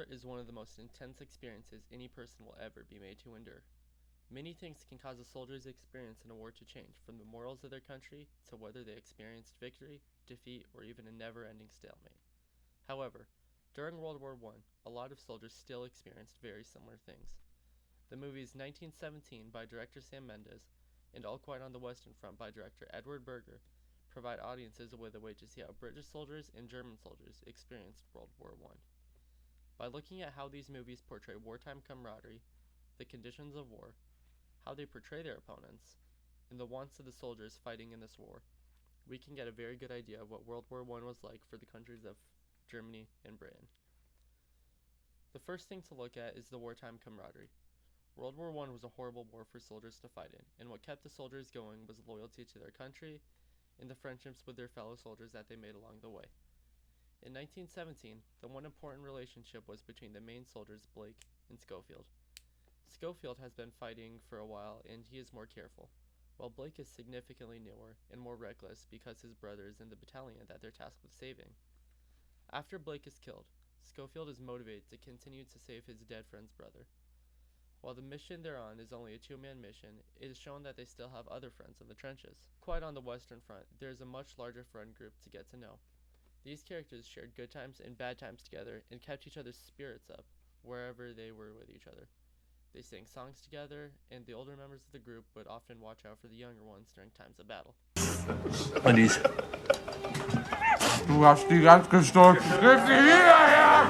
War is one of the most intense experiences any person will ever be made to endure. Many things can cause a soldier's experience in a war to change, from the morals of their country to whether they experienced victory, defeat, or even a never-ending stalemate. However, during World War I, a lot of soldiers still experienced very similar things. The movies 1917 by director Sam Mendes and All Quiet on the Western Front by director Edward Berger provide audiences with a way to see how British soldiers and German soldiers experienced World War I. By looking at how these movies portray wartime camaraderie, the conditions of war, how they portray their opponents, and the wants of the soldiers fighting in this war, we can get a very good idea of what World War I was like for the countries of Germany and Britain. The first thing to look at is the wartime camaraderie. World War I was a horrible war for soldiers to fight in, and what kept the soldiers going was loyalty to their country and the friendships with their fellow soldiers that they made along the way. In 1917, the one important relationship was between the main soldiers Blake and Schofield. Schofield has been fighting for a while and he is more careful, while Blake is significantly newer and more reckless because his brother is in the battalion that they're tasked with saving. After Blake is killed, Schofield is motivated to continue to save his dead friend's brother. While the mission they're on is only a two-man mission, it is shown that they still have other friends in the trenches. Quite on the Western Front, there is a much larger friend group to get to know. These characters shared good times and bad times together and kept each other's spirits up wherever they were with each other. They sang songs together, and the older members of the group would often watch out for the younger ones during times of battle. Ollies. Du hast die ganz gestohlen. Griff sie hierher!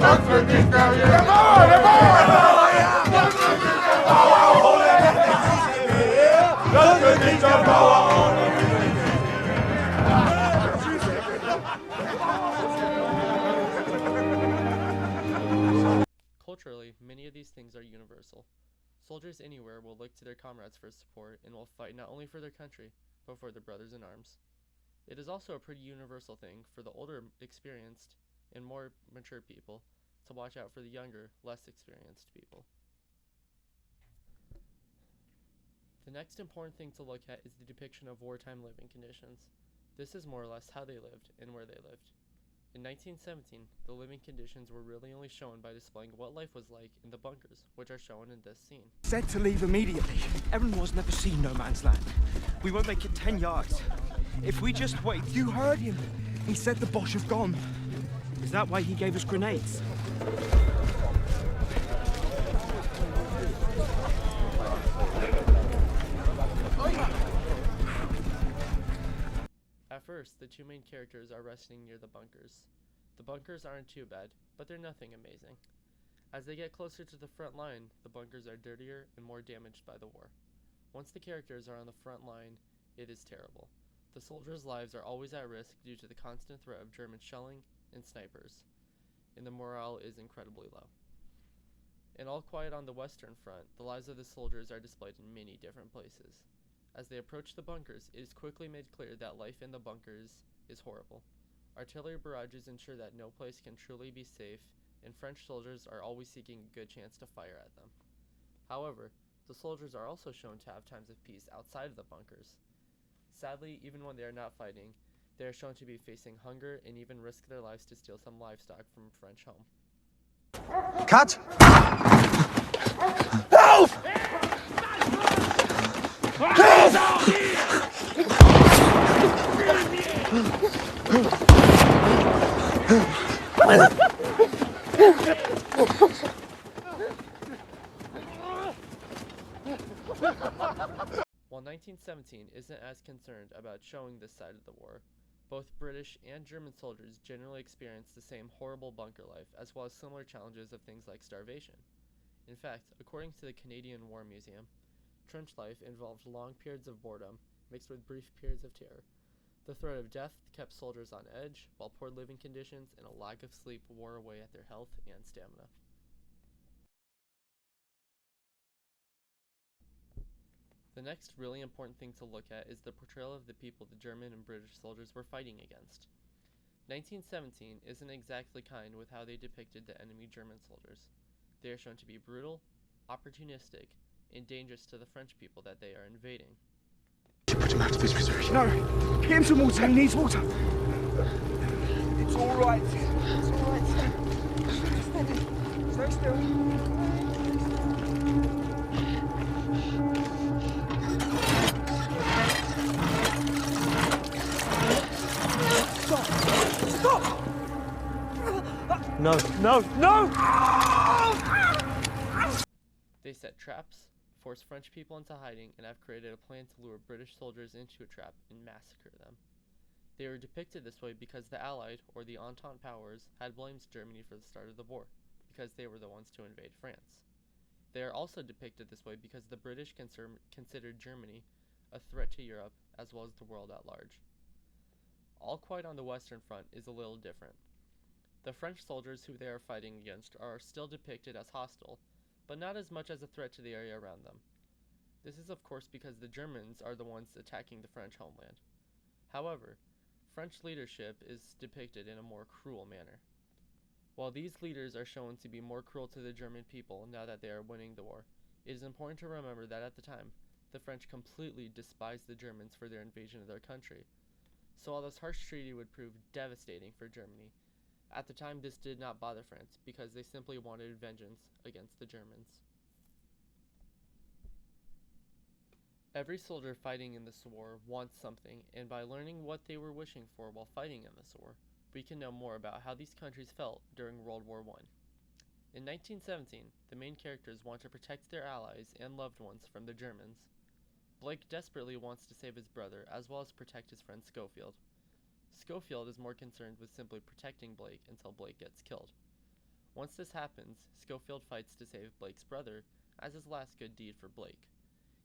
Das wird nicht mehr hier! Der Bauer! Der Bauer! Das wird nicht der Bauer ohne mich! Das wird nicht der Bauer ohne mich! Culturally, many of these things are universal. Soldiers anywhere will look to their comrades for support and will fight not only for their country, but for their brothers in arms. It is also a pretty universal thing for the older, experienced, and more mature people to watch out for the younger, less experienced people. The next important thing to look at is the depiction of wartime living conditions. This is more or less how they lived and where they lived. In 1917, the living conditions were really only shown by displaying what life was like in the bunkers, which are shown in this scene. Said to leave immediately. Everyone's never seen no man's land. We won't make it 10 yards. If we just wait... You heard him. He said the Boche have gone. Is that why he gave us grenades? At first, the two main characters are resting near the bunkers. The bunkers aren't too bad, but they're nothing amazing. As they get closer to the front line, the bunkers are dirtier and more damaged by the war. Once the characters are on the front line, it is terrible. The soldiers' lives are always at risk due to the constant threat of German shelling and snipers, and the morale is incredibly low. In All Quiet on the Western Front, the lives of the soldiers are displayed in many different places. As they approach the bunkers, it is quickly made clear that life in the bunkers is horrible. Artillery barrages ensure that no place can truly be safe, and French soldiers are always seeking a good chance to fire at them. However, the soldiers are also shown to have times of peace outside of the bunkers. Sadly, even when they are not fighting, they are shown to be facing hunger and even risk their lives to steal some livestock from a French home. Cut! Help! While 1917 isn't as concerned about showing this side of the war, both British and German soldiers generally experienced the same horrible bunker life, as well as similar challenges of things like starvation. In fact, according to the Canadian War Museum, trench life involved long periods of boredom mixed with brief periods of terror. The threat of death kept soldiers on edge, while poor living conditions and a lack of sleep wore away at their health and stamina. The next really important thing to look at is the portrayal of the people the German and British soldiers were fighting against. 1917 isn't exactly kind with how they depicted the enemy German soldiers. They are shown to be brutal, opportunistic, and dangerous to the French people that they are invading. Put him out of his misery. No! Get him some water! He needs water! It's all right. It's all Very still. Stop! No, no, no! They set traps, force French people into hiding, and have created a plan to lure British soldiers into a trap and massacre them. They were depicted this way because the Allied, or the Entente powers, had blamed Germany for the start of the war, because they were the ones to invade France. They are also depicted this way because the British considered Germany a threat to Europe as well as the world at large. All Quiet on the Western Front is a little different. The French soldiers who they are fighting against are still depicted as hostile, but not as much as a threat to the area around them. This is of course because the Germans are the ones attacking the French homeland. However, French leadership is depicted in a more cruel manner. While these leaders are shown to be more cruel to the German people now that they are winning the war, it is important to remember that at the time, the French completely despised the Germans for their invasion of their country. So while this harsh treaty would prove devastating for Germany, at the time this did not bother France because they simply wanted vengeance against the Germans. Every soldier fighting in this war wants something, and by learning what they were wishing for while fighting in this war, we can know more about how these countries felt during World War I. In 1917, the main characters want to protect their allies and loved ones from the Germans. Blake desperately wants to save his brother as well as protect his friend Schofield. Schofield is more concerned with simply protecting Blake until Blake gets killed. Once this happens, Schofield fights to save Blake's brother as his last good deed for Blake.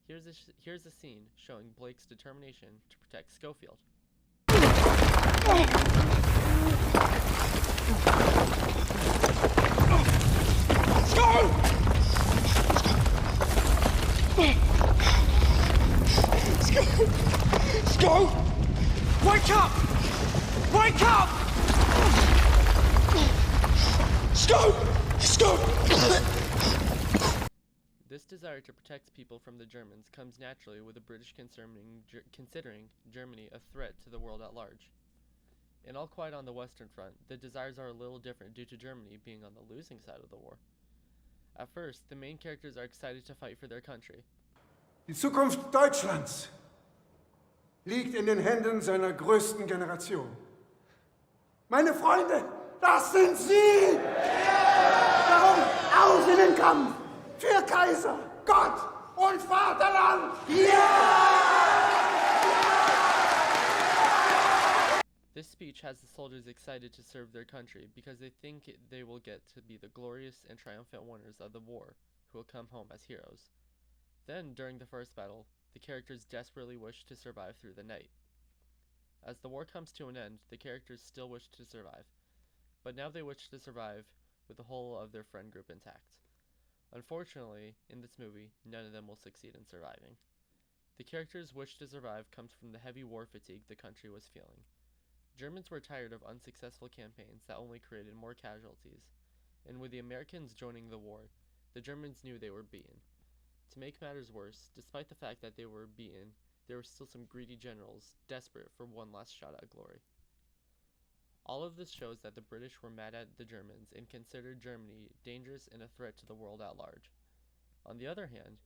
Here's a scene showing Blake's determination to protect Schofield. Go! Wake up! Wake up! This desire to protect people from the Germans comes naturally with the British considering Germany a threat to the world at large. In All Quiet on the Western Front, the desires are a little different due to Germany being on the losing side of the war. At first, the main characters are excited to fight for their country. Die Zukunft Deutschlands liegt in den Händen seiner größten Generation. Meine Freunde, das sind Sie! Darum auf in den Kampf! Für Kaiser, Gott und Vaterland! This speech has the soldiers excited to serve their country because they think they will get to be the glorious and triumphant winners of the war who will come home as heroes. Then, during the first battle, the characters desperately wish to survive through the night. As the war comes to an end, the characters still wish to survive, but now they wish to survive with the whole of their friend group intact. Unfortunately, in this movie, none of them will succeed in surviving. The characters' wish to survive comes from the heavy war fatigue the country was feeling. Germans were tired of unsuccessful campaigns that only created more casualties, and with the Americans joining the war, the Germans knew they were beaten. To make matters worse, despite the fact that they were beaten, there were still some greedy generals desperate for one last shot at glory. All of this shows that the British were mad at the Germans and considered Germany dangerous and a threat to the world at large. On the other hand,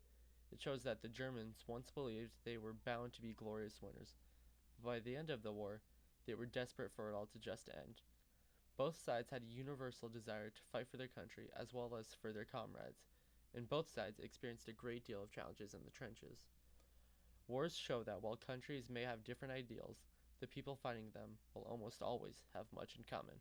it shows that the Germans once believed they were bound to be glorious winners, but by the end of the war, they were desperate for it all to just end. Both sides had a universal desire to fight for their country as well as for their comrades, and both sides experienced a great deal of challenges in the trenches. Wars show that while countries may have different ideals, the people fighting them will almost always have much in common.